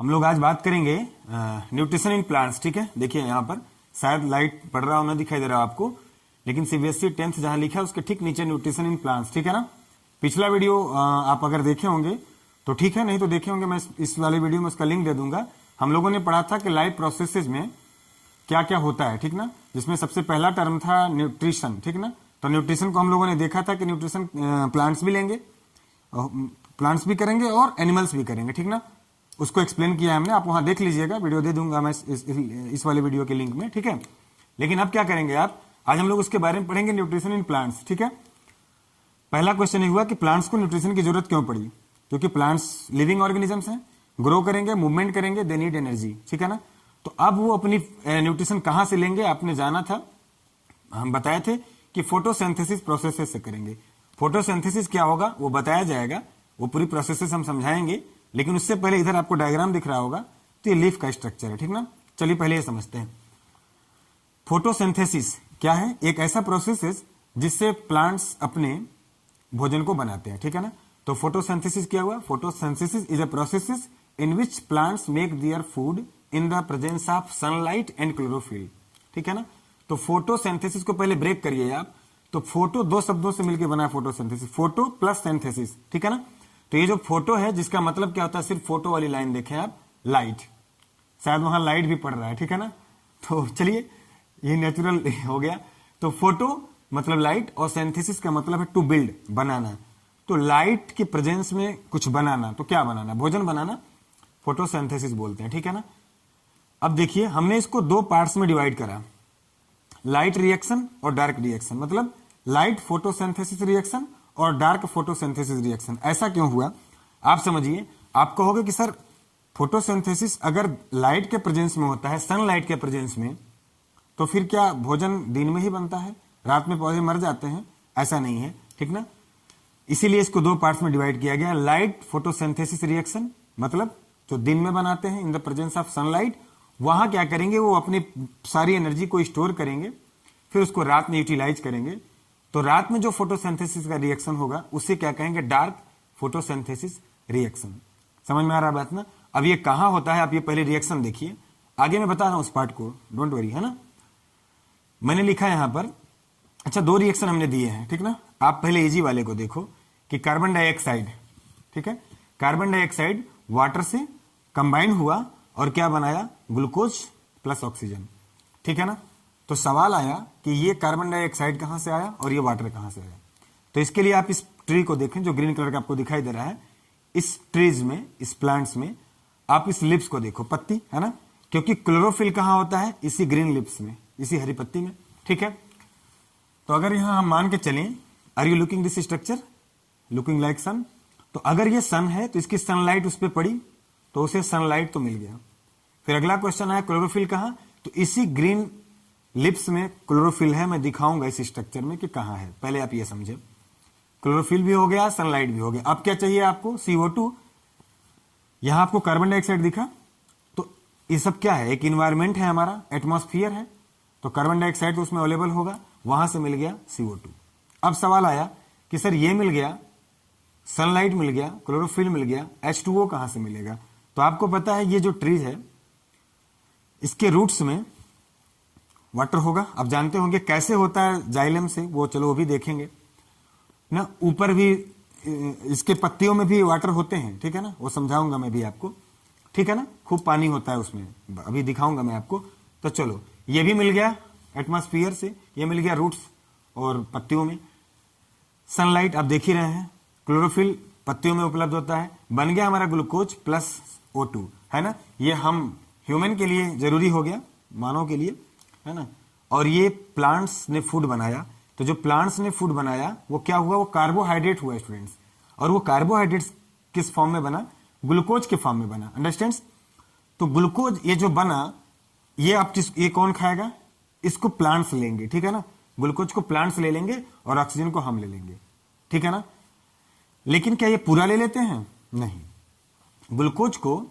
हम लोग आज बात करेंगे न्यूट्रिशन इन प्लांट्स। ठीक है, देखिए यहाँ पर शायद लाइट पड़ रहा हो ना दिखाई दे रहा आपको, लेकिन सीबीएसई 10th जहां लिखा है उसके ठीक नीचे न्यूट्रिशन इन प्लांट्स। ठीक है ना, पिछला वीडियो आप अगर देखे होंगे तो ठीक है, नहीं तो देखे होंगे मैं इस वाले वीडियो में उसका लिंक दे दूंगा। हम लोगों ने पढ़ा था कि लाइफ प्रोसेसेस में क्या क्या होता है, ठीक ना, जिसमें सबसे पहला टर्म था न्यूट्रिशन। ठीक ना, तो न्यूट्रिशन को हम लोगों ने देखा था कि न्यूट्रिशन प्लांट्स भी लेंगे, प्लांट्स भी करेंगे और एनिमल्स भी करेंगे। ठीक ना, उसको एक्सप्लेन किया है हमने, आप वहां देख लीजिएगा, वीडियो दे दूंगा मैं इस वाले वीडियो के लिंक में। ठीक है, लेकिन अब क्या करेंगे आप, आज हम लोग उसके बारे में पढ़ेंगे, न्यूट्रिशन इन प्लांट्स। ठीक है, पहला क्वेश्चन ये हुआ कि प्लांट्स को न्यूट्रिशन की जरूरत क्यों पड़ी, क्योंकि प्लांट्स लिविंग ऑर्गेनिजम्स हैं, ग्रो करेंगे, मूवमेंट करेंगे, दे नीड एनर्जी। ठीक है ना, तो अब वो अपनी न्यूट्रिशन कहां से लेंगे, आपने जाना था, हम बताए थे कि फोटोसिंथेसिस प्रोसेस से करेंगे। फोटोसिंथेसिस क्या होगा वो बताया जाएगा, वो पूरी प्रोसेसेस हम समझाएंगे, लेकिन उससे पहले इधर आपको डायग्राम दिख रहा होगा, तो ये लीफ का स्ट्रक्चर है। ठीक ना, चलिए पहले ये समझते हैं। फोटोसिंथेसिस क्या है, एक ऐसा प्रोसेस है जिससे प्लांट्स अपने भोजन को बनाते हैं। ठीक है ना, तो फोटोसिंथेसिस क्या हुआ, photosynthesis is a process in which plants make their food in the presence of sunlight and chlorophyll. ठीक है ना, तो फोटोसिंथेसिस को पहले ब्रेक करिए आप, तो फोटो दो शब्दों से मिलकर बना है फोटोसिंथेसिस, फोटो प्लस सिंथेसिस। ठीक है ना, तो ये जो फोटो है जिसका मतलब क्या होता है, सिर्फ फोटो वाली लाइन देखें आप, लाइट, शायद वहां लाइट भी पड़ रहा है। ठीक है ना, तो चलिए ये नेचुरल हो गया। तो फोटो मतलब लाइट और सिंथेसिस का मतलब है टू बिल्ड, बनाना। तो लाइट की प्रेजेंस में कुछ बनाना, तो क्या बनाना, भोजन बनाना, फोटोसिंथेसिस बोलते हैं। ठीक है ना, अब देखिए हमने इसको दो पार्ट्स में डिवाइड करा, लाइट रिएक्शन और डार्क रिएक्शन, मतलब लाइट फोटोसिंथेसिस रिएक्शन और डार्क फोटोसिंथेसिस रिएक्शन। ऐसा क्यों हुआ आप समझिए, आप कहोगे कि सर फोटोसिंथेसिस अगर लाइट के प्रेजेंस में होता है, सनलाइट के प्रेजेंस में, तो फिर क्या भोजन दिन में ही बनता है, रात में पौधे मर जाते हैं? ऐसा नहीं है। ठीक ना, इसीलिए इसको दो पार्ट्स में डिवाइड किया गया, लाइट फोटोसिंथेसिस रिएक्शन मतलब जो दिन में बनाते हैं in the presence of sunlight, वहां क्या करेंगे, वो अपनी सारी एनर्जी को स्टोर करेंगे, फिर उसको रात में यूटिलाइज करेंगे। तो रात में जो फोटोसिंथेसिस का रिएक्शन होगा उसे क्या कहेंगे, डार्क फोटोसिंथेसिस रिएक्शन। समझ में आ रहा बात ना? अब ये कहां होता है, आप ये पहले रिएक्शन देखिए, आगे मैं बता रहा हूं उस पार्ट को, डोंट वरी, है ना। मैंने लिखा है यहां पर, अच्छा दो रिएक्शन हमने दिए हैं। ठीक ना, आप पहले इजी वाले को देखो कि कार्बन डाइऑक्साइड, ठीक है, कार्बन डाइऑक्साइड वाटर से कंबाइन हुआ और क्या बनाया, ग्लूकोज प्लस ऑक्सीजन। ठीक है ना, तो सवाल आया कि ये कार्बन डाइऑक्साइड कहां से आया और ये वाटर कहां से आया। तो इसके लिए आप इस ट्री को देखें जो ग्रीन कलर का आपको दिखाई दे रहा है, इस ट्रीज में, इस प्लांट्स में आप इस लिप्स को देखो, पत्ती है ना, क्योंकि क्लोरोफिल कहां होता है, इसी ग्रीन लिप्स में, इसी हरी पत्ती में। ठीक है, तो अगर यहां हम मान के चलें, are you looking this structure, looking like sun, तो अगर ये सन है तो इसकी सनलाइट उस पर पड़ी तो उसे सनलाइट तो मिल गया। फिर अगला क्वेश्चन आया क्लोरोफिल कहां, तो इसी ग्रीन लिप्स में क्लोरोफिल है, मैं दिखाऊंगा इस स्ट्रक्चर में कि कहां है। पहले आप ये समझे, क्लोरोफिल भी हो गया, सनलाइट भी हो गया। अब क्या चाहिए आपको, CO2। यहां आपको कार्बन डाइऑक्साइड दिखा, तो ये सब क्या है, एक इन्वायरमेंट है हमारा, एटमॉस्फेयर है, तो कार्बन डाइऑक्साइड तो उसमें अवेलेबल होगा, वहां से मिल गया CO2। अब सवाल आया कि सर ये मिल गया, सनलाइट मिल गया, क्लोरोफिल मिल गया, H2O कहां से मिलेगा। तो आपको पता है ये जो ट्रीज है इसके रूट्स में वाटर होगा। अब जानते होंगे कैसे होता है जाइलम से, वो चलो वो भी देखेंगे ना, ऊपर भी इसके पत्तियों में भी वाटर होते हैं। ठीक है ना, वो समझाऊंगा मैं भी आपको। ठीक है ना, खूब पानी होता है उसमें, अभी दिखाऊंगा मैं आपको। तो चलो ये भी मिल गया एटमॉस्फेयर से, ये मिल गया रूट्स और पत्तियों में। सनलाइट आप देख ही रहे हैं, क्लोरोफिल पत्तियों में उपलब्ध होता है, बन गया हमारा ग्लूकोज प्लस O2, है ना, ये हम ह्यूमन के लिए जरूरी हो गया, मानव के लिए, है ना। और ये प्लांट्स ने फूड बनाया, तो जो प्लांट्स ने फूड बनाया वो क्या हुआ, वो कार्बोहाइड्रेट हुआ स्टूडेंट्स, और वो कार्बोहाइड्रेट्स किस फॉर्म में बना, ग्लूकोज के फॉर्म में बना, अंडरस्टैंड्स। तो ग्लूकोज ये जो बना, ये आप ये कौन खाएगा, इसको प्लांट्स लेंगे। ठीक है ना, ग्लूकोज को प्लांट्स ले लेंगे और ऑक्सीजन को हम ले लेंगे। ठीक है ना, लेकिन क्या ये पूरा ले लेते हैं, नहीं, ग्लूकोज को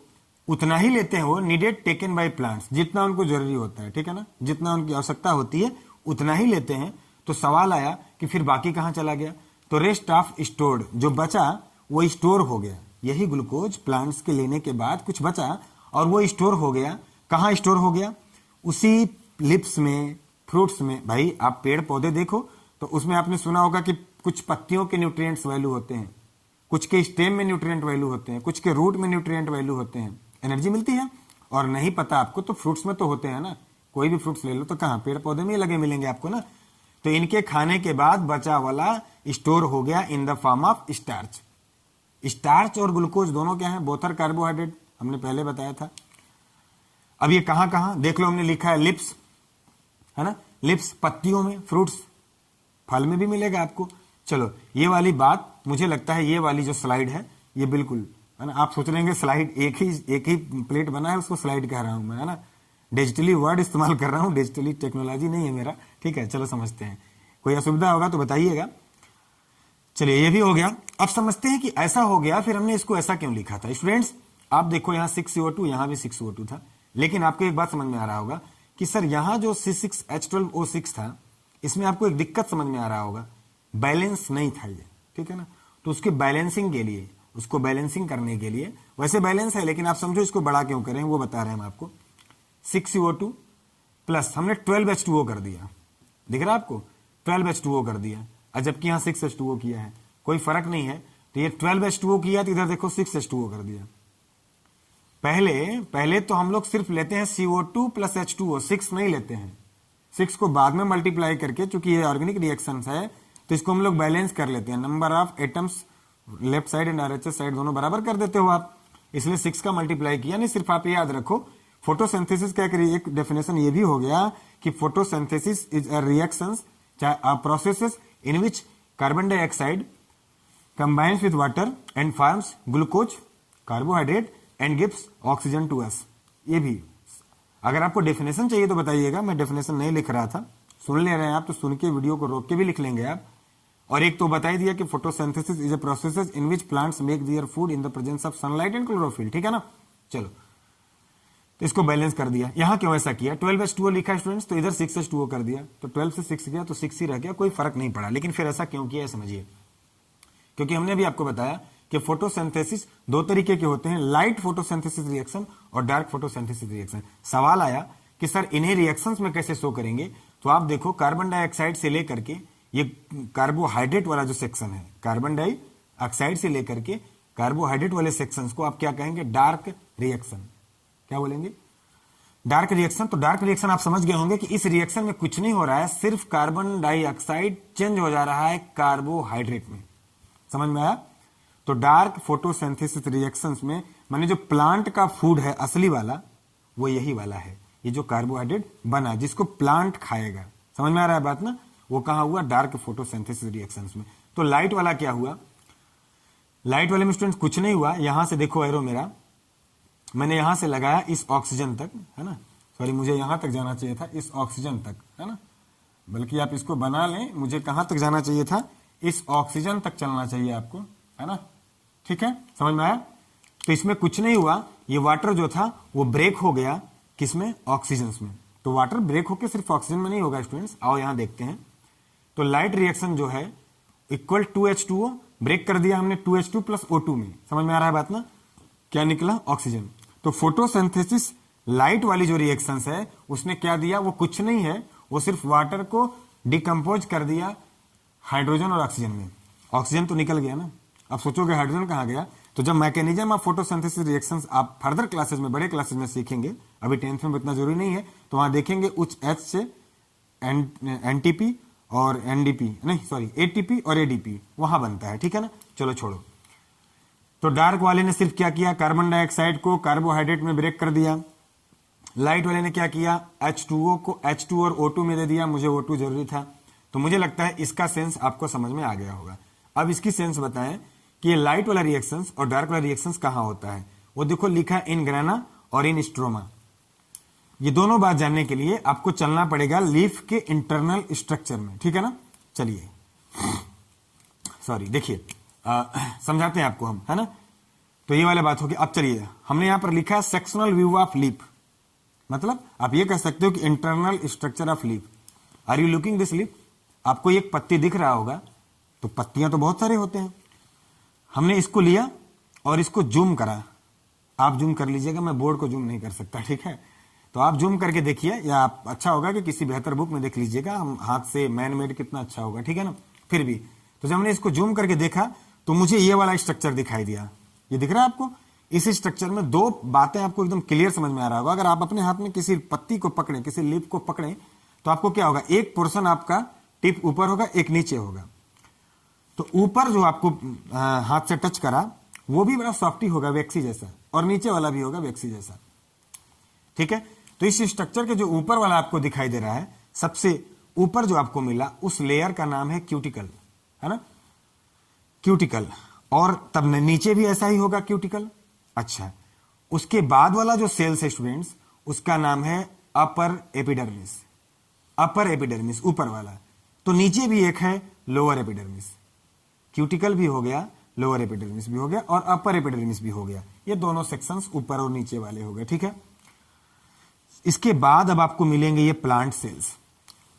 उतना ही लेते हैं वो नीडेड टेकन बाय प्लांट्स, जितना उनको जरूरी होता है। ठीक है ना, जितना उनकी आवश्यकता होती है उतना ही लेते हैं। तो सवाल आया कि फिर बाकी कहां चला गया, तो रेस्ट ऑफ स्टोर्ड, जो बचा वो स्टोर हो गया। यही ग्लूकोज प्लांट्स के लेने के बाद कुछ बचा और वो स्टोर हो गया, कहाँ स्टोर हो गया? उसी लिप्स में, फ्रूट्स में। भाई आप पेड़ पौधे देखो तो उसमें आपने सुना होगा कि कुछ पत्तियों के न्यूट्रिएंट्स वैल्यू होते हैं, कुछ के स्टेम में न्यूट्रिएंट वैल्यू होते हैं, कुछ के रूट में न्यूट्रिएंट वैल्यू होते हैं, एनर्जी मिलती है। और नहीं पता आपको तो फ्रूट्स में तो होते हैं ना, कोई भी फ्रूट्स ले लो तो कहाँ, पेड़ पौधे में ही लगे मिलेंगे आपको ना। तो इनके खाने के बाद बचा वाला स्टोर हो गया in the form of starch. Starch और ग्लूकोज दोनों क्या है? बोथ आर कार्बोहाइड्रेट, हमने पहले बताया था। अब ये कहां कहां देख लो, हमने लिखा है लिप्स, है ना, लिप्स पत्तियों में, फ्रूट्स फल में भी मिलेगा आपको। चलो ये वाली बात, मुझे लगता है ये वाली जो स्लाइड है ये बिल्कुल, है ना, आप सोच रहे स्लाइड एक ही प्लेट बना है उसको स्लाइड कह रहा हूं मैं, है ना, डिजिटली वर्ड इस्तेमाल कर रहा हूं, डिजिटली टेक्नोलॉजी नहीं है मेरा, ठीक है। चलो समझते हैं, कोई असुविधा होगा तो बताइएगा। चलिए ये भी हो गया। अब समझते हैं कि ऐसा हो गया, फिर हमने इसको ऐसा क्यों लिखा था। स्टूडेंट्स आप देखो यहाँ 6CO2, यहाँ भी 6O2 था, लेकिन आपको एक बात समझ में आ रहा होगा कि सर यहाँ जो C6H12O6 था, इसमें आपको एक दिक्कत समझ में आ रहा होगा, बैलेंस नहीं था ये, ठीक है ना। तो उसके बैलेंसिंग के लिए, उसको बैलेंसिंग करने के लिए, वैसे बैलेंस है लेकिन आप समझो इसको बड़ा क्यों करें वो बता रहे हैं हम आपको। 6CO2 प्लस हमने 12H2O कर दिया, दिख रहा है आपको, 12H2O कर दिया, और जबकि यहाँ 6H2O किया है, कोई फर्क नहीं है। तो ये 12H2O किया तो इधर देखो 6H2O कर दिया। पहले तो हम लोग सिर्फ लेते हैं CO2 प्लस H2O, 6 नहीं लेते हैं, 6 को बाद में मल्टीप्लाई करके, चूंकि ये ऑर्गेनिक रिएक्शन है तो इसको हम लोग बैलेंस कर लेते हैं। Number of atoms left side and RHS side दोनों बराबर कर देते हो आप, इसलिए 6 का मल्टीप्लाई किया नहीं। सिर्फ आप ये याद रखो, फोटोसिंथेसिस का एक डेफिनेशन ये भी हो गया कि photosynthesis is a reaction processes in which carbon dioxide combines with water and forms glucose carbohydrate and gives oxygen to us। ये भी अगर आपको डेफिनेशन चाहिए तो बताइएगा, मैं डेफिनेशन नहीं लिख रहा था, सुन ले रहे हैं आप तो सुन के वीडियो को रोक के भी लिख लेंगे आप। और एक तो बता ही दिया कि photosynthesis is a process in which plants make their food in the presence of sunlight and chlorophyll, ठीक है ना। चलो तो इसको बैलेंस कर दिया। यहां क्यों ऐसा किया? 12H2O लिखा है स्टूडेंट्स, तो इधर 6H2O कर दिया, तो 12 से 6 गया तो 6 ही रह गया, कोई फर्क नहीं पड़ा। लेकिन फिर ऐसा क्यों किया है समझिए, क्योंकि हमने भी आपको बताया कि फोटोसिंथेसिस दो तरीके के होते हैं, लाइट फोटोसिंथेसिस रिएक्शन और डार्क फोटोसिंथेसिस रिएक्शन। सवाल आया कि सर इन्हें रिएक्शंस में कैसे शो करेंगे, तो आप देखो कार्बन डाइऑक्साइड से लेकर के ये कार्बोहाइड्रेट वाला जो सेक्शन है, कार्बन डाइऑक्साइड से लेकर के कार्बोहाइड्रेट वाले सेक्शंस को आप क्या कहेंगे? Dark reaction. क्या बोलेंगे? Dark reaction. तो डार्क रिएक्शन आप समझ गए होंगे कि इस रिएक्शन में कुछ नहीं हो रहा है, सिर्फ कार्बन डाइऑक्साइड चेंज हो जा रहा है कार्बोहाइड्रेट में। समझ में आया? तो डार्क फोटोसिंथेसिस रिएक्शंस में माने जो प्लांट का फूड है असली वाला, वो यही वाला है, ये जो कार्बोहाइड्रेट बना जिसको प्लांट खाएगा। समझ में आ रहा है बात ना? वो कहां हुआ? डार्क फोटोसिंथेसिस रिएक्शंस में। तो लाइट वाला क्या हुआ? लाइट वाले में स्टूडेंट्स कुछ नहीं हुआ। यहां से देखो एरो मेरा, मैंने यहां से लगाया इस ऑक्सीजन तक, है ना, सॉरी मुझे यहां तक जाना चाहिए था, इस ऑक्सीजन तक, है ना, बल्कि आप इसको बना लें, मुझे कहां तक जाना चाहिए था? इस ऑक्सीजन तक चलना चाहिए आपको, है ना, ठीक है, समझ में आया? तो इसमें कुछ नहीं हुआ, ये वाटर जो था वो ब्रेक हो गया, किसमें? ऑक्सीजन में। तो वाटर ब्रेक होकर सिर्फ ऑक्सीजन में नहीं होगा स्टूडेंट्स, आओ यहां देखते हैं। तो लाइट रिएक्शन जो है इक्वल 2H2O, ब्रेक कर दिया हमने 2H2 प्लस O2 में। समझ में आ रहा है बात ना? क्या निकला? ऑक्सीजन। तो फोटोसिंथेसिस लाइट वाली जो रिएक्शंस है उसने क्या दिया? वो कुछ नहीं है, वो सिर्फ वाटर को डिकम्पोज कर दिया हाइड्रोजन और ऑक्सीजन में। ऑक्सीजन तो निकल गया ना, अब सोचोगे हाइड्रोजन कहां गया? तो जब मैकेनिज्म ऑफ फोटोसिंथेसिस रिएक्शंस आप फर्दर क्लासेस में, बड़े क्लासेस में सीखेंगे, अभी 10th में इतना जरूरी नहीं है, तो वहां देखेंगे उच्च H से एनटीपी और एनडीपी, नहीं सॉरी एटीपी और एडीपी वहां बनता है, ठीक है ना। चलो छोड़ो। तो डार्क वाले ने सिर्फ क्या किया? कार्बन डाइऑक्साइड को कार्बोहाइड्रेट में ब्रेक कर दिया। लाइट वाले ने क्या किया? H2O को H2 और O2 में दे दिया, मुझे O2 जरूरी था। तो मुझे लगता है इसका सेंस आपको समझ में आ गया होगा। अब इसकी सेंस बताएं कि ये लाइट वाला रिएक्शंस और डार्क वाला रिएक्शंस कहां होता है। वो देखो लिखा है इन ग्रेना और इन स्ट्रोमा। ये दोनों बात जानने के लिए आपको चलना पड़ेगा लीफ के इंटरनल स्ट्रक्चर में, ठीक है ना। चलिए सॉरी, देखिए समझाते हैं आपको हम, है ना। तो ये वाली बात होगी। अब चलिए, हमने यहां पर लिखा है सेक्शनल व्यू ऑफ लीफ, मतलब आप ये कह सकते हो कि internal structure of leaf. Are you looking this leaf? आपको एक पत्ती दिख रहा होगा, तो पत्तियां तो बहुत सारे होते हैं। हमने इसको लिया और इसको जूम करा, आप जूम कर लीजिएगा, मैं बोर्ड को जूम नहीं कर सकता, ठीक है। तो आप जूम करके देखिए, या आप अच्छा होगा कि किसी बेहतर बुक में देख लीजिएगा, हम हाथ से मैन मेड कितना अच्छा होगा, ठीक है ना। फिर भी तो जब हमने इसको जूम करके देखा तो मुझे ये वाला स्ट्रक्चर दिखाई दिया। ये दिख रहा है आपको? इस स्ट्रक्चर में दो बातें आपको एकदम क्लियर समझ में आ रहा होगा। अगर आप अपने हाथ में किसी पत्ती को पकड़े, किसी लीफ को पकड़े, तो आपको क्या होगा, एक पोर्शन आपका टिप ऊपर होगा, एक नीचे होगा। तो ऊपर जो आपको हाथ से टच करा वो भी बड़ा सॉफ्टी होगा, वैक्सी जैसा, और नीचे वाला भी होगा वैक्सी जैसा, ठीक है। तो इस स्ट्रक्चर के जो ऊपर वाला आपको दिखाई दे रहा है, सबसे ऊपर जो आपको मिला, उस लेयर का नाम है क्यूटिकल, है ना, क्यूटिकल। और तब नीचे भी ऐसा ही होगा क्यूटिकल। अच्छा, उसके बाद वाला जो सेल्स है स्टूडेंट्स, उसका नाम है अपर एपिडर्मिस। अपर एपिडर्मिस ऊपर वाला। तो नीचे भी एक है लोअर एपिडर्मिस। क्यूटिकल भी हो गया, लोअर एपिडर्मिस भी हो गया, और अपर एपिडर्मिस भी हो गया। ये दोनों सेक्शंस ऊपर और नीचे वाले हो गए, ठीक है। इसके बाद अब आपको मिलेंगे ये plant cells.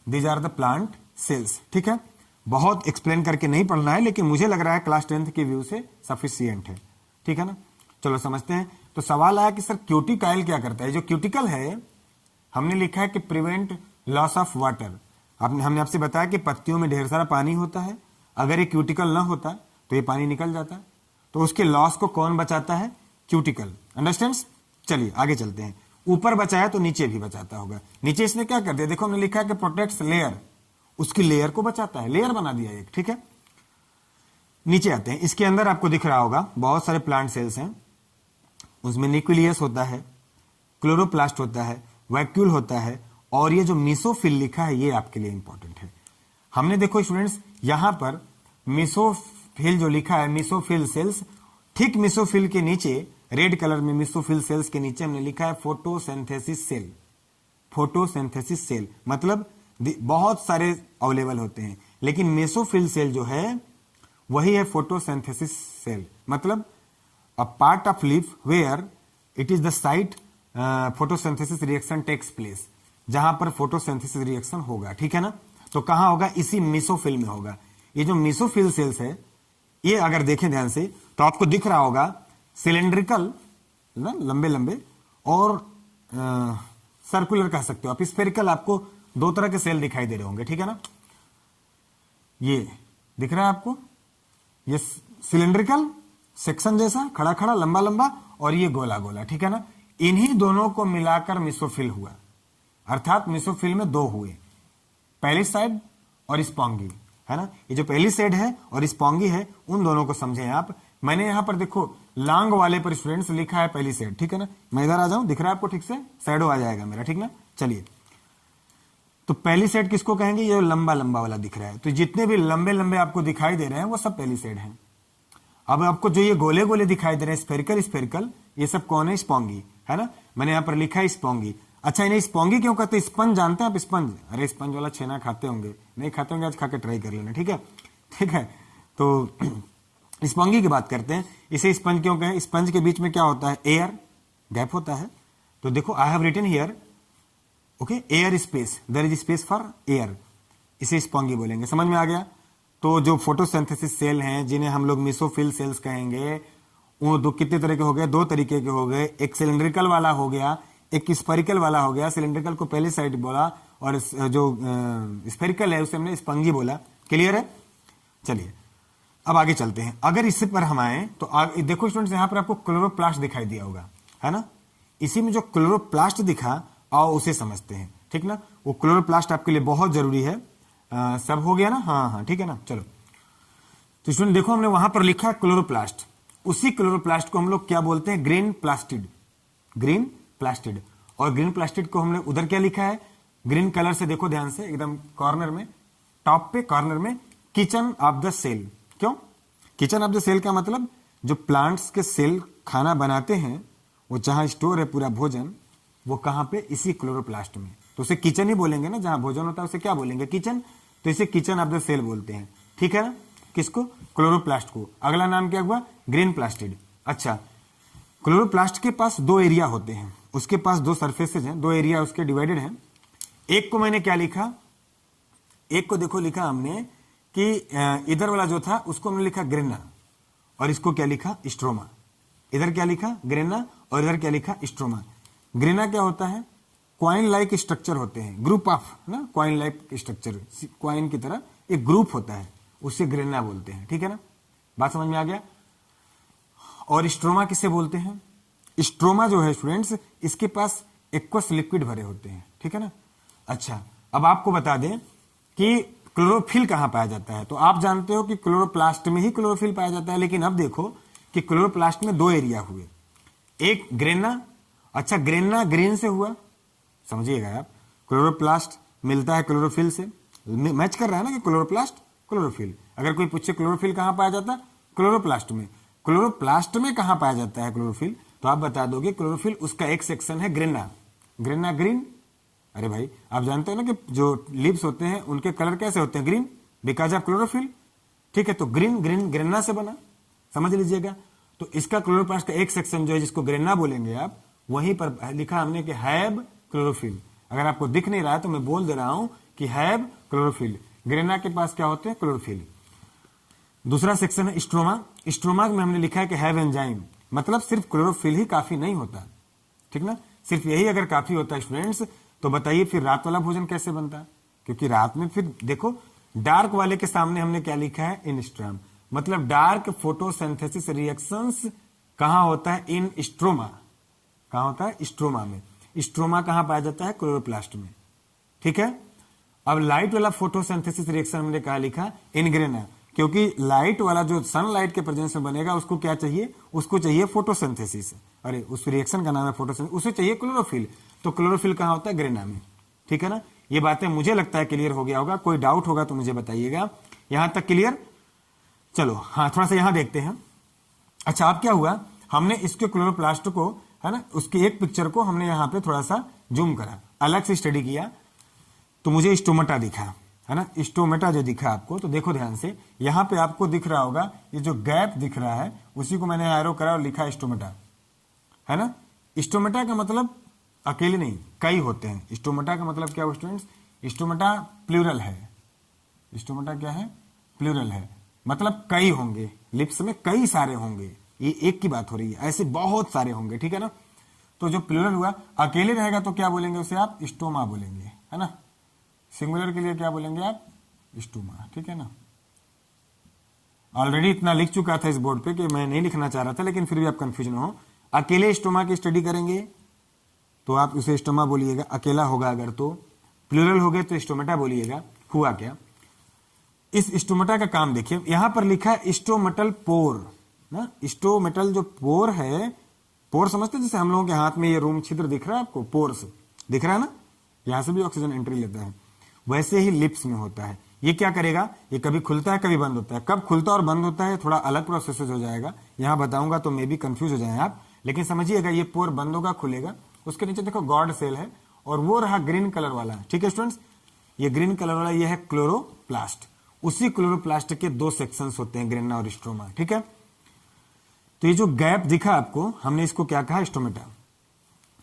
These are the plant cells, ठीक है। बहुत एक्सप्लेन करके नहीं पढ़ना है, लेकिन मुझे लग रहा है क्लास 10th के व्यू से सफिशिएंट है, ठीक है ना। चलो समझते हैं। तो सवाल आया कि सर क्यूटिकाइल क्या करता है। जो क्यूटिकल है, हमने लिखा है कि प्रिवेंट लॉस ऑफ वाटर। हमने आपसे बताया कि पत्तियों में ढेर सारा पानी होता है, अगर ये क्यूटिकल ना होता तो ये पानी निकल जाता। तो उसके लॉस को कौन बचाता है? क्यूटिकल। अंडरस्टैंड्स? चलिए आगे चलते हैं। ऊपर बचाया तो नीचे भी बचाता होगा। नीचे इसने क्या कर दिया, देखो हमने लिखा है कि प्रोटेक्ट्स लेयर, उसकी लेयर को बचाता है, लेयर बना दिया एक, ठीक है। नीचे आते हैं। इसके अंदर आपको दिख रहा होगा बहुत सारे प्लांट सेल्स हैं। उसमें न्यूक्लियस होता है, क्लोरोप्लास्ट होता है, वैक्यूल होता है, और ये जो मीसोफिल लिखा है ये आपके लिए इंपॉर्टेंट है। हमने देखो स्टूडेंट्स यहां पर मीसोफिल जो लिखा है, मीसोफिल सेल्स, ठीक मीसोफिल के नीचे रेड कलर में मीसोफिल सेल्स के नीचे हमने लिखा है फोटोसिंथेसिस सेल। फोटोसिंथेसिस सेल मतलब बहुत सारे अवेलेबल होते हैं, लेकिन मेसोफिल सेल जो है वही है फोटोसिंथेसिस सेल। मतलब a part of leaf where it is the site photosynthesis reaction takes place, जहां पर फोटोसिंथेसिस रिएक्शन होगा, ठीक है ना। तो कहां होगा? इसी मेसोफिल में होगा। ये जो मेसोफिल सेल्स है, ये अगर देखें ध्यान से तो आपको दिख रहा होगा सिलेंड्रिकल, लंबे लंबे, और सर्कुलर कह सकते हो आप, स्फेरिकल। आपको दो तरह के सेल दिखाई दे रहे होंगे, ठीक है ना। ये दिख रहा है आपको, ये सिलेंड्रिकल सेक्शन जैसा, खड़ा खड़ा, लंबा लंबा, और ये गोला गोला, ठीक है ना। इन्हीं दोनों को मिलाकर मेसोफिल हुआ। अर्थात मेसोफिल में दो हुए, पहली साइड और स्पॉन्गी, है ना। ये जो पहली साइड है और स्पॉन्गी है, उन दोनों को समझें आप। मैंने यहां पर देखो लॉन्ग वाले पर स्टूडेंट्स लिखा है पहली साइड, ठीक है ना। मैं इधर आ जाऊं, दिख रहा है आपको ठीक से, शैडो आ जाएगा मेरा, ठीक ना। चलिए, तो पहली साइड किसको कहेंगे? ये लंबा लंबा वाला दिख रहा है। तो जितने भी लंबे लंबे आपको दिखाई दे रहे हैं वो सब पहली साइड है। अब आपको जो ये गोले गोले दिखाई दे रहे हैं, स्फेरिकल स्फेरिकल, ये सब कौन है? स्पॉन्गी, है ना। मैंने यहां पर लिखा है स्पॉन्गी। अच्छा, इन्हें स्पॉन्गी क्यों कहते हैं? स्पंज जानते हैं आप? स्पंज, अरे स्पंज वाला छेना खाते होंगे, नहीं खाते होंगे, आज खा के ट्राई कर लेना, ठीक है, ठीक है। तो स्पंगी की बात करते हैं। इसे स्पंज क्यों कहें? स्पंज के बीच में क्या होता है? एयर गैप होता है। तो देखो I have written here, okay, air space, there is space for air, इसे स्पॉन्गी बोलेंगे। समझ में आ गया। तो जो फोटोसिंथेसिस सेल हैं, जिन्हें हम लोग मेसोफिल सेल्स कहेंगे, वो दो कितने तरह के हो गए? दो तरीके के हो गए। एक सिलेंड्रिकल वाला हो गया, एक स्फेरिकल वाला हो गया। सिलेंड्रिकल को पहले साइड बोला, और जो स्फेरिकल है उसे हमने स्पंगी बोला। क्लियर है? चलिए अब आगे चलते हैं। अगर इससे पर हम आए तो देखो स्टूडेंट्स, यहां पर आपको क्लोरोप्लास्ट दिखाई दिया होगा, है ना। इसी में जो क्लोरोप्लास्ट दिखा, आओ उसे समझते हैं, ठीक ना। वो क्लोरोप्लास्ट आपके लिए बहुत जरूरी है। सब हो गया ना? हाँ हाँ, ठीक है ना। चलो, तो स्टूडेंट देखो हमने वहां पर लिखा क्लोरोप्लास्ट। उसी क्लोरोप्लास्ट को हम लोग क्या बोलते हैं? Green plastid. Green plastid. और ग्रीन प्लास्टिड को हमने उधर क्या लिखा है? ग्रीन कलर से देखो ध्यान से, एकदम कॉर्नर में, टॉप पे कॉर्नर में, किचन ऑफ द सेल। क्यों किचन ऑफ द सेल? का मतलब जो प्लांट्स के सेल खाना बनाते हैं, वो जहां स्टोर है पूरा भोजन, वो कहां पे? इसी क्लोरोप्लास्ट में। तो उसे किचन ही बोलेंगे ना, जहां भोजन होता है उसे क्या बोलेंगे? किचन। तो इसे किचन ऑफ द सेल बोलते हैं, ठीक है ना। किसको? क्लोरोप्लास्ट को। अगला नाम क्या हुआ? Green plastid. अच्छा, क्लोरोप्लास्ट के पास दो एरिया होते हैं, उसके पास दो सरफेसेज हैं, दो एरिया उसके डिवाइडेड हैं। एक को मैंने क्या लिखा? एक को देखो लिखा हमने कि इधर वाला जो था उसको हमने लिखा ग्रेना, और इसको क्या लिखा? स्ट्रोमा। इधर क्या लिखा? ग्रेना, और इधर क्या लिखा, स्ट्रोमा। ग्रेना क्या होता है, क्वाइन लाइक स्ट्रक्चर होते हैं, ग्रुप ऑफ ना, क्वाइन लाइक स्ट्रक्चर, क्वाइन की तरह एक ग्रुप होता है, उसे ग्रेना बोलते हैं। ठीक है ना, बात समझ में आ गया। और स्ट्रोमा किसे बोलते हैं, स्ट्रोमा जो है स्टूडेंट्स, इसके पास एक्वस लिक्विड भरे होते हैं। ठीक है ना। अच्छा, अब आपको बता दें कि क्लोरोफिल कहां पाया जाता है। तो आप जानते हो कि क्लोरोप्लास्ट में ही क्लोरोफिल पाया जाता है, लेकिन अब देखो कि क्लोरोप्लास्ट में दो एरिया हुए, एक ग्रेना, अच्छा ग्रेना ग्रीन से हुआ, समझिएगा आप, क्लोरोप्लास्ट मिलता है क्लोरोफिल से, मैच कर रहा है ना कि क्लोरोप्लास्ट क्लोरोफिल। अगर कोई पूछे क्लोरोफिल कहां पाया जाता है, क्लोरोप्लास्ट में। क्लोरोप्लास्ट में कहां पाया जाता है क्लोरोफिल, तो आप बता दोगे क्लोरोफिल उसका एक सेक्शन है ग्रेना, ग्रेना ग्रीन। अरे भाई आप जानते हो ना कि जो लीव्स होते हैं उनके कलर कैसे होते हैं, ग्रीन, बिकॉज ऑफ क्लोरोफिल। ठीक है, तो ग्रीन ग्रीन ग्रेना से बना, समझ लीजिएगा। तो इसका क्लोरोप्लास्ट का एक सेक्शन जो है जिसको ग्रेना बोलेंगे आप, वहीं पर लिखा हमने कि हैव क्लोरोफिल। अगर आपको दिख नहीं रहा है तो मैं बोल दे रहा हूं कि हैव क्लोरोफिल, ग्रेना के पास क्या होते हैं, क्लोरोफिल। दूसरा सेक्शन है स्ट्रोमा। स्ट्रोमा में हमने लिखा है कि हैव एंजाइम, मतलब सिर्फ क्लोरोफिल ही काफी नहीं होता। ठीक ना, सिर्फ यही अगर काफी होता है स्टूडेंट्स, तो बताइए फिर रात वाला भोजन कैसे बनता है। क्योंकि रात में फिर देखो डार्क वाले के सामने हमने क्या लिखा है, इन स्ट्रम, मतलब डार्क फोटोसिंथेसिस रिएक्शंस कहां होता है, इन स्ट्रोमा। कहां होता है, स्ट्रोमा में। स्ट्रोमा कहां पाया जाता है, क्लोरोप्लास्ट में। ठीक है, अब लाइट वाला फोटोसिंथेसिस रिएक्शन हमने कहा लिखा, इन ग्रेना, क्योंकि लाइट वाला जो सनलाइट के प्रेजेंस में बनेगा उसको क्या चाहिए, उसको चाहिए फोटोसिंथेसिस। अरे उस रिएक्शन का नाम है फोटोसिंथेसिस, उसे चाहिए क्लोरोफिल। तो क्लोरोफिल कहां होता है, ग्रेना में। ठीक है ना, ये बातें मुझे लगता है क्लियर हो गया होगा, कोई डाउट होगा तो मुझे बताइएगा। यहां तक क्लियर, चलो हाँ थोड़ा सा यहां देखते हैं। अच्छा, अब क्या हुआ, हमने इसके क्लोरोप्लास्ट को, है ना, उसकी एक पिक्चर को हमने यहां पे थोड़ा सा जूम करा, अलग से स्टडी किया, तो मुझे स्टोमेटा दिखा, है ना। स्टोमेटा जो दिखा आपको, तो देखो ध्यान से, यहां पे आपको दिख रहा होगा ये जो गैप दिख रहा है, उसी को मैंने एरो करा और लिखा स्टोमेटा, है ना। स्टोमेटा का मतलब अकेले नहीं, कई होते हैं। स्टोमेटा का मतलब क्या है स्टूडेंट्स, स्टोमेटा प्लूरल है। स्टोमेटा क्या है, प्लूरल है, मतलब कई होंगे, लिप्स में कई सारे होंगे, ये एक की बात हो रही है, ऐसे बहुत सारे होंगे। ठीक है ना, तो जो प्लूरल हुआ, अकेले रहेगा तो क्या बोलेंगे उसे आप, स्टोमा बोलेंगे, है ना। सिंगुलर के लिए क्या बोलेंगे आप, स्टोमा। ठीक है ना, ऑलरेडी इतना लिख चुका था इस बोर्ड पे कि मैं नहीं लिखना चाह रहा था, लेकिन फिर भी आप कंफ्यूज ना हो। अकेले स्टोमा की स्टडी करेंगे तो आप उसे स्टोमा बोलिएगा, अकेला होगा अगर तो, प्लूरल हो गए तो स्टोमेटा बोलिएगा। हुआ क्या, इस स्टोमेटा का काम देखिए, यहां पर लिखा है स्टोमेटल पोर ना। स्टोमेटल जो पोर है, पोर समझते जैसे हम लोगों के हाथ में ये रूम छिद्र दिख रहा है आपको, पोर्स दिख रहा है ना, यहां से भी ऑक्सीजन एंट्री लेता है, वैसे ही लिप्स में होता है। ये क्या करेगा, ये कभी खुलता है कभी बंद होता है। कब खुलता और बंद होता है थोड़ा अलग प्रोसेस हो जाएगा, यहां बताऊंगा तो मे भी कंफ्यूज हो जाए आप, लेकिन समझिएगा ये पोर बंद होगा खुलेगा, उसके नीचे देखो गॉड सेल है, और वो रहा ग्रीन कलर वाला। ठीक है स्टूडेंट्स, ये ग्रीन कलर वाला ये है क्लोरोप्लास्ट। उसी क्लोरोप्लास्ट के दो सेक्शंस होते हैं, ग्रेना और स्ट्रोमा। ठीक है, तो ये जो गैप दिखा आपको, हमने इसको क्या कहा, स्टोमेटा।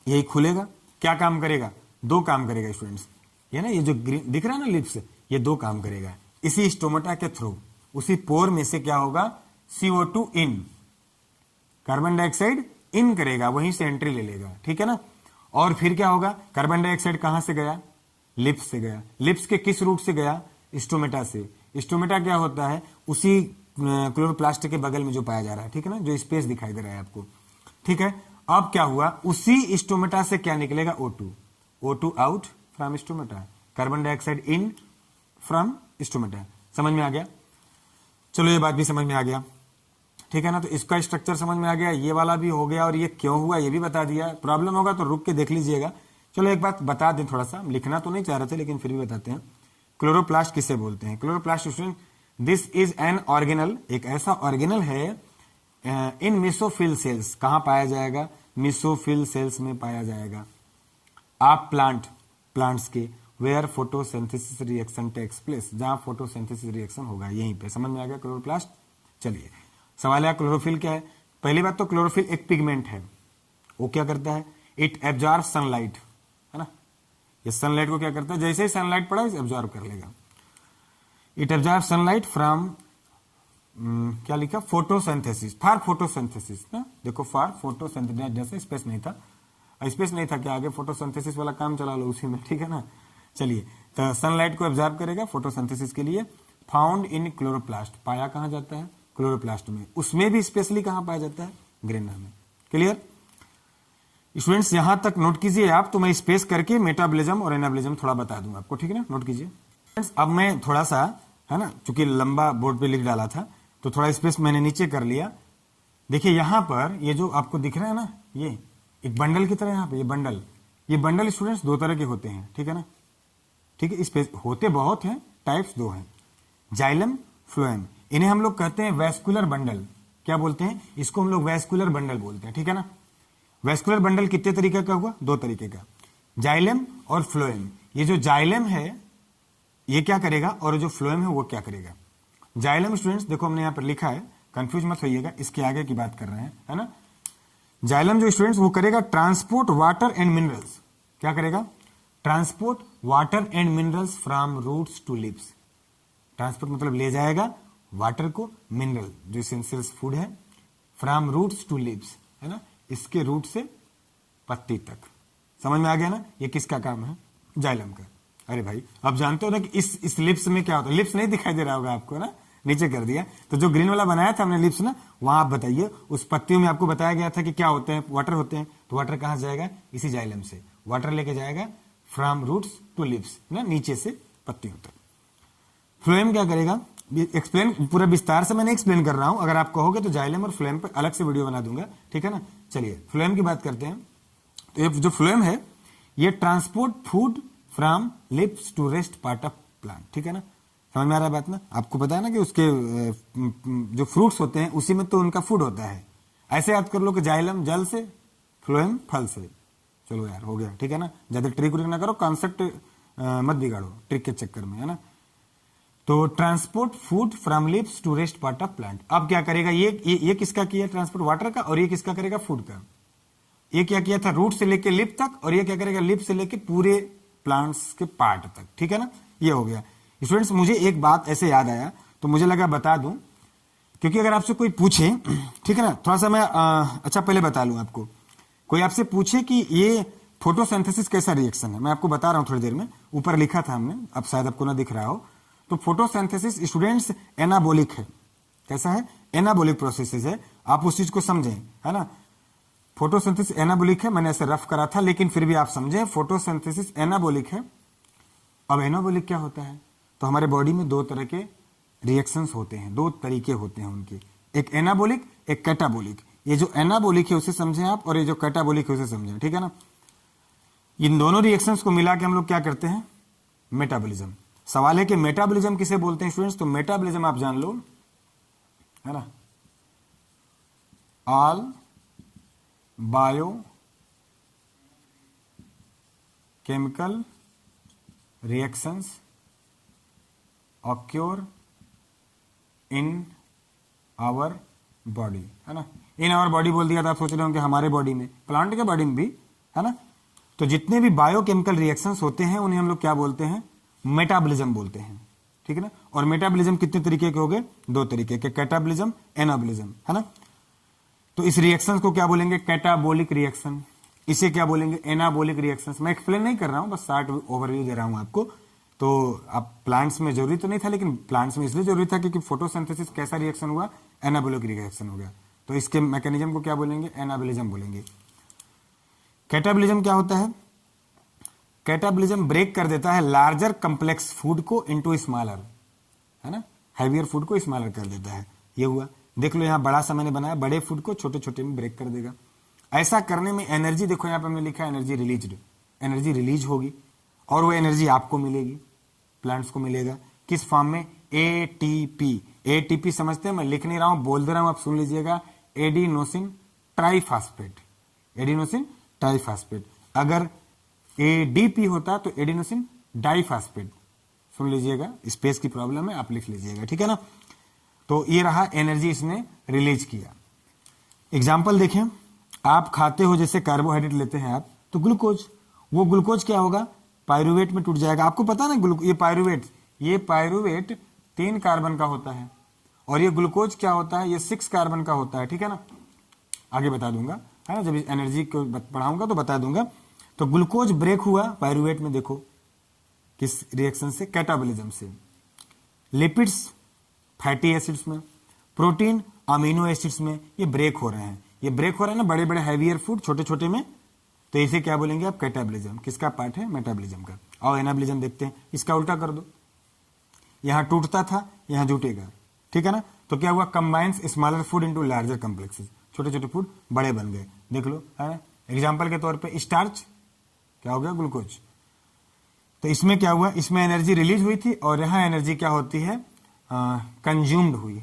यही खुलेगा, क्या काम करेगा, दो काम करेगा स्टूडेंट्स, ये ना, ये जो ग्रीन दिख रहा है ना लिप्स, ये दो काम करेगा इसी स्टोमेटा के थ्रू। उसी पोर में से क्या होगा, CO2 in, carbon dioxide in करेगा, वहीं से एंट्री ले लेगा। ठीक है ना, और फिर क्या होगा, कार्बन डाइऑक्साइड कहां से गया, लिप्स से गया। लिप्स के किस रूट से गया, स्टोमेटा से। स्टोमेटा क्या होता है, उसी क्लोरोप्लास्ट के बगल में जो पाया जा रहा है। ठीक है ना, जो स्पेस दिखाई दे रहा है आपको। ठीक है, अब क्या हुआ, उसी स्टोमेटा से क्या निकलेगा, O2 out from stomata, carbon dioxide in from stomata. समझ में आ गया, चलो ये बात भी समझ में आ गया। ठीक है ना, तो इसका स्ट्रक्चर समझ में आ गया, ये वाला भी हो गया, और ये क्यों हुआ ये भी बता दिया। प्रॉब्लम होगा तो रुक के देख लीजिएगा। चलो एक बात बता दें, थोड़ा सा लिखना तो नहीं चाह रहे थे लेकिन फिर भी बताते हैं। क्लोरोप्लास्ट किसे बोलते हैं, chloroplast student, this is an organelle, एक ऐसा ऑर्गेनल है इन मेसोफिल सेल्स। कहां पाया जाएगा, मेसोफिल सेल्स में पाया जाएगा। आप प्लांट्स के, where photosynthesis reaction takes place, जहां फोटोसिंथेसिस रिएक्शन होगा, यहीं पे। समझ में आ गया क्लोरोप्लास्ट। चलिए सवाल है, क्लोरोफिल क्या है। पहली बात तो क्लोरोफिल एक पिगमेंट है, वो क्या करता है, इट एब्जॉर्ब सनलाइट, है ना। ये सनलाइट को क्या करता है, जैसे ही सनलाइट पड़ा इसे एब्जॉर्ब कर लेगा। इट एब्जॉर्ब सनलाइट फ्रॉम क्या लिखा, फोटोसिंथेसिस, फॉर फोटोसिंथेसिस ना, देखो फॉर फोटोसिंथेसिस, जैसे स्पेस नहीं था, स्पेस नहीं था कि आगे फोटोसिंथेसिस वाला काम चला लो उसी में, ठीक है ना। चलिए, तो सनलाइट को ऑब्जर्व करेगा फोटोसिंथेसिस के लिए। फाउंड इन क्लोरोप्लास्ट, पाया कहाँ जाता है, क्लोरोप्लास्ट में, उसमें भी स्पेशली कहाँ पाया जाता है, ग्रेना में। क्लियर स्टूडेंट्स, यहां तक नोट कीजिए आप, तो मैं स्पेस करके मेटाबॉलिज्म और एनाबॉलिज्म थोड़ा बता दूंगा आपको, ठीक है ना, नोट कीजिए। अब मैं थोड़ा सा, है ना, चूंकि लंबा बोर्ड पे लिख डाला था तो थोड़ा स्पेस मैंने नीचे कर लिया। देखिए यहां पर ये जो आपको दिख रहा है ना, ये एक बंडल की तरह, यहां पे ये बंडल स्टूडेंट्स दो तरह के होते हैं, ठीक है ना, ठीक है, स्पेस होते बहुत हैं, टाइप्स दो हैं, जाइलम, फ्लोएम। इन्हें हम लोग कहते हैं वैस्कुलर बंडल, क्या बोलते हैं इसको, हम लोग वैस्कुलर बंडल बोलते हैं, ठीक है ना। वैस्कुलर बंडल कितने तरीके का हुआ, दो तरीके का, जाइलम और फ्लोएम। ये जो जाइलम है ये क्या करेगा और जो फ्लोएम है वो क्या करेगा। जाइलम स्टूडेंट्स देखो हमने यहां पर लिखा है, कंफ्यूज मत होइएगा, इसके आगे की बात कर रहे हैं, है ना। जाइलम जो स्टूडेंट्स वो करेगा ट्रांसपोर्ट वाटर एंड मिनरल्स, क्या करेगा, transport water and minerals from roots to leaves. Transport मतलब ले जाएगा वाटर को, मिनरल जो एसेंशियल्स फूड है, फ्रॉम रूट्स टू लिप्स, है ना, इसके रूट से पत्ती तक। समझ में आ गया ना, ये किसका काम है, जाइलम का। अरे भाई अब जानते हो ना कि इस लिप्स में क्या होता है, लिप्स नहीं दिखाई दे रहा होगा आपको ना, नीचे कर दिया, तो जो ग्रीन वाला बनाया था हमने लिप्स ना, वहां आप बताइए, उस पत्तियों में आपको बताया गया था कि क्या होते हैं, वाटर होते हैं, तो वाटर कहां जाएगा, इसी जाइलम से वाटर लेके जाएगा फ्रॉम रूट्स टू लिप्स ना, नीचे से पत्तियों तक। फ्लोएम क्या करेगा, एक्सप्लेन पूरा विस्तार से मैंने एक्सप्लेन कर रहा हूं, अगर आप कहोगे तो जाइलम और फ्लोएम पर अलग से वीडियो बना दूंगा, ठीक है ना। चलिए फ्लोएम की बात करते हैं। तो ये जो फ्लोएम है ये transport food from leaves to rest part of plant, ठीक है ना, समझ में आ रहा है बात ना। आपको पता है ना कि उसके जो फ्रूट्स होते हैं उसी में तो उनका फूड होता है। ऐसे याद कर लो कि जाइलम जल से, फ्लोएम फल से। चलो यार हो गया, ठीक है ना, ज्यादा ट्रिक व्रिक ना करो, कॉन्सेप्ट मत बिगाड़ो ट्रिक के चक्कर में, है ना। तो transport food from leaves to rest part of plant. अब क्या करेगा, ये किसका किया ट्रांसपोर्ट, वाटर का, और ये किसका करेगा, फूड का। ये क्या किया था, रूट से लेके लिप तक, और ये क्या करेगा, लिप से लेके पूरे प्लांट्स के पार्ट तक, ठीक है ना। ये हो गया स्टूडेंट्स। मुझे एक बात ऐसे याद आया तो मुझे लगा बता दूं, क्योंकि अगर आपसे कोई पूछे, ठीक है ना, थोड़ा सा मैं अच्छा पहले बता लूं आपको, कोई आपसे पूछे कि ये फोटोसिंथेसिस कैसा रिएक्शन है, मैं आपको बता रहा हूं थोड़ी देर में, ऊपर लिखा था हमने, अब शायद आपको ना दिख रहा हो। तो फोटोसिंथेसिस स्टूडेंट्स एनाबोलिक है, कैसा है, एनाबोलिक प्रोसेस है, आप उस चीज को समझें, है ना। फोटोसिंथेसिस एनाबोलिक है, मैंने ऐसे रफ करा था लेकिन फिर भी आप समझें, फोटोसिंथेसिस एनाबोलिक है। अब एनाबोलिक क्या होता है, तो हमारे बॉडी में दो तरह के रिएक्शंस होते हैं, दो तरीके होते हैं उनके, एक एनाबोलिक एक कैटाबोलिक। ये जो एनाबोलिक है उसे समझें आप, और ये जो कैटाबोलिक है उसे समझें, ठीक है ना। इन दोनों रिएक्शंस को मिला के हम लोग क्या करते हैं, मेटाबॉलिज्म। सवाल है कि मेटाबॉलिज्म किसे बोलते हैं स्टूडेंट्स, तो मेटाबॉलिज्म आप जान लो, है ना, all biochemical reactions occur in our body, है ना। इन आवर बॉडी बोल दिया था, आप सोच रहे होंगे हमारे बॉडी में, प्लांट के बॉडी में भी, है ना। तो जितने भी बायोकेमिकल रिएक्शंस होते हैं उन्हें हम लोग क्या बोलते हैं, मेटाबॉलिज्म बोलते हैं, ठीक है ना। और मेटाबॉलिज्म कितने तरीके के हो गए, दो तरीके के, कैटाबॉलिज्म, एनाबॉलिज्म, है ना। तो इस रिएक्शन को क्या बोलेंगे, कैटाबोलिक रिएक्शन, इसे क्या बोलेंगे, एनाबोलिक रिएक्शन। मैं एक्सप्लेन नहीं कर रहा हूं, बस शॉर्ट ओवरव्यू दे रहा हूं आपको। तो अब प्लांट्स में जरूरी तो नहीं था, लेकिन प्लांट्स में इसलिए जरूरी था क्योंकि फोटोसिंथेसिस कैसा रिएक्शन हुआ, एनाबोलिक रिएक्शन हो गया, तो इसके मैकेनिज्म को क्या बोलेंगे, एनाबॉलिज्म बोलेंगे। कैटाबॉलिज्म क्या होता है, कैटाबॉलिज्म ब्रेक कर देता है लार्जर कंप्लेक्स फूड को इनटू स्मॉलर, है ना, हैवियर फूड को स्मॉलर कर देता है। ये हुआ, देख लो यहां बड़ा सा मैंने बनाया, बड़े फूड को छोटे छोटे में ब्रेक कर देगा। ऐसा करने में एनर्जी, देखो यहां पर हमने लिखा है एनर्जी रिलीज्ड, एनर्जी रिलीज होगी और वो एनर्जी आपको मिलेगी, प्लांट्स को मिलेगा, किस फॉर्म में, एटीपी। एटीपी समझते हैं, मैं लिख नहीं रहा हूं, बोल दे रहा हूं, आप सुन लीजिएगा, एडिनोसिन ट्राइफॉस्फेट, एडिनोसिन ट्राइफॉस्फेट। अगर एडीपी होता तो एडिनोसिन डाइफॉस्फेट, सुन लीजिएगा, स्पेस की प्रॉब्लम है, आप लिख लीजिएगा, ठीक है ना। तो ये रहा एनर्जी इसने रिलीज किया। एग्जाम्पल देखें, आप खाते हो, जैसे कार्बोहाइड्रेट लेते हैं आप, तो ग्लूकोज, वो ग्लूकोज क्या होगा, पायरुवेट में टूट जाएगा। आपको पता है ना, ये पायरुवेट 3 कार्बन का होता है और ये ग्लूकोज क्या होता है, ये 6 कार्बन का होता है, ठीक है ना, आगे बता दूंगा, है ना, जब एनर्जी को पढ़ाऊंगा तो बता दूंगा। तो ग्लूकोज ब्रेक हुआ पायरुवेट में, देखो किस रिएक्शन से, कैटाबॉलिज्म से। लिपिड्स फैटी एसिड्स में, प्रोटीन अमीनो एसिड्स में, ये ब्रेक हो रहे हैं, ये ब्रेक हो रहे हैं ना, बड़े बड़े हैवियर फूड छोटे छोटे में, तो इसे क्या बोलेंगे आप, कैटाबॉलिज्म। किसका पार्ट है, मेटाबॉलिज्म का। और एनाबॉलिज्म देखते हैं, इसका उल्टा कर दो, यहां टूटता था यहां जुटेगा, ठीक है ना, तो क्या हुआ, combines smaller food into larger complexes, छोटे छोटे फूड बड़े बन गए, देख लो, है ना। एग्जांपल के तौर पे स्टार्च क्या हो गया, ग्लूकोज। तो इसमें क्या हुआ, इसमें एनर्जी रिलीज हुई थी और यहां एनर्जी क्या होती है, कंज्यूम्ड हुई,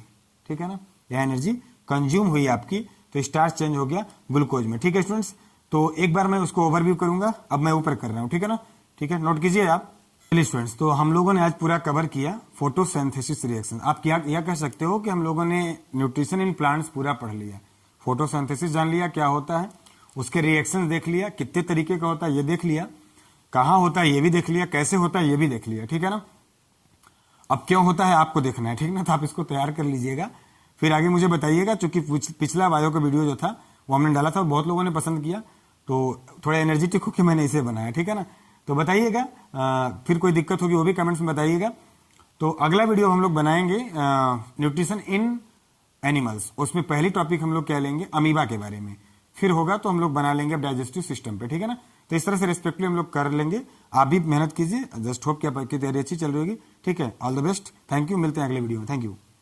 ठीक है ना, यह एनर्जी कंज्यूम हुई आपकी, तो स्टार्च चेंज हो गया ग्लूकोज में, ठीक है स्टूडेंट्स। तो एक बार मैं उसको ओवरव्यू करूंगा, अब मैं ऊपर कर रहा हूं, ठीक है ना, ठीक है, नोट कीजिए आप। चलिए स्टूडेंट्स, तो हम लोगों ने आज पूरा कवर किया फोटोसिंथेसिस रिएक्शन। आप क्या यह कह सकते हो कि हम लोगों ने न्यूट्रिशन इन प्लांट्स पूरा पढ़ लिया, फोटोसिंथेसिस जान लिया क्या होता है, उसके रिएक्शन देख लिया, कितने तरीके का होता है ये देख लिया, कहां होता है ये भी देख लिया, कैसे होता है ये भी देख लिया, ठीक है ना। अब क्यों होता है आपको देखना है, ठीक ना, तो आप इसको तैयार कर लीजिएगा, फिर आगे मुझे बताइएगा। चूंकि पिछला बायो का वीडियो जो था वो हमने डाला था, बहुत लोगों ने पसंद किया, तो थोड़ा एनर्जेटिक होकर मैंने इसे बनाया, ठीक है ना। तो बताइएगा, फिर कोई दिक्कत होगी वो भी कमेंट्स में बताइएगा। तो अगला वीडियो हम लोग बनाएंगे न्यूट्रिशन इन एनिमल्स, उसमें पहली टॉपिक हम लोग क्या लेंगे, अमीबा के बारे में, फिर होगा तो हम लोग बना लेंगे डाइजेस्टिव सिस्टम पे, ठीक है ना। तो इस तरह से रिस्पेक्टली हम लोग कर लेंगे, आप भी मेहनत कीजिए, जस्ट होप कि आपकी तैयारी अच्छी चल रही होगी, ठीक है। All the best, thank you, मिलते हैं अगले वीडियो में, थैंक यू।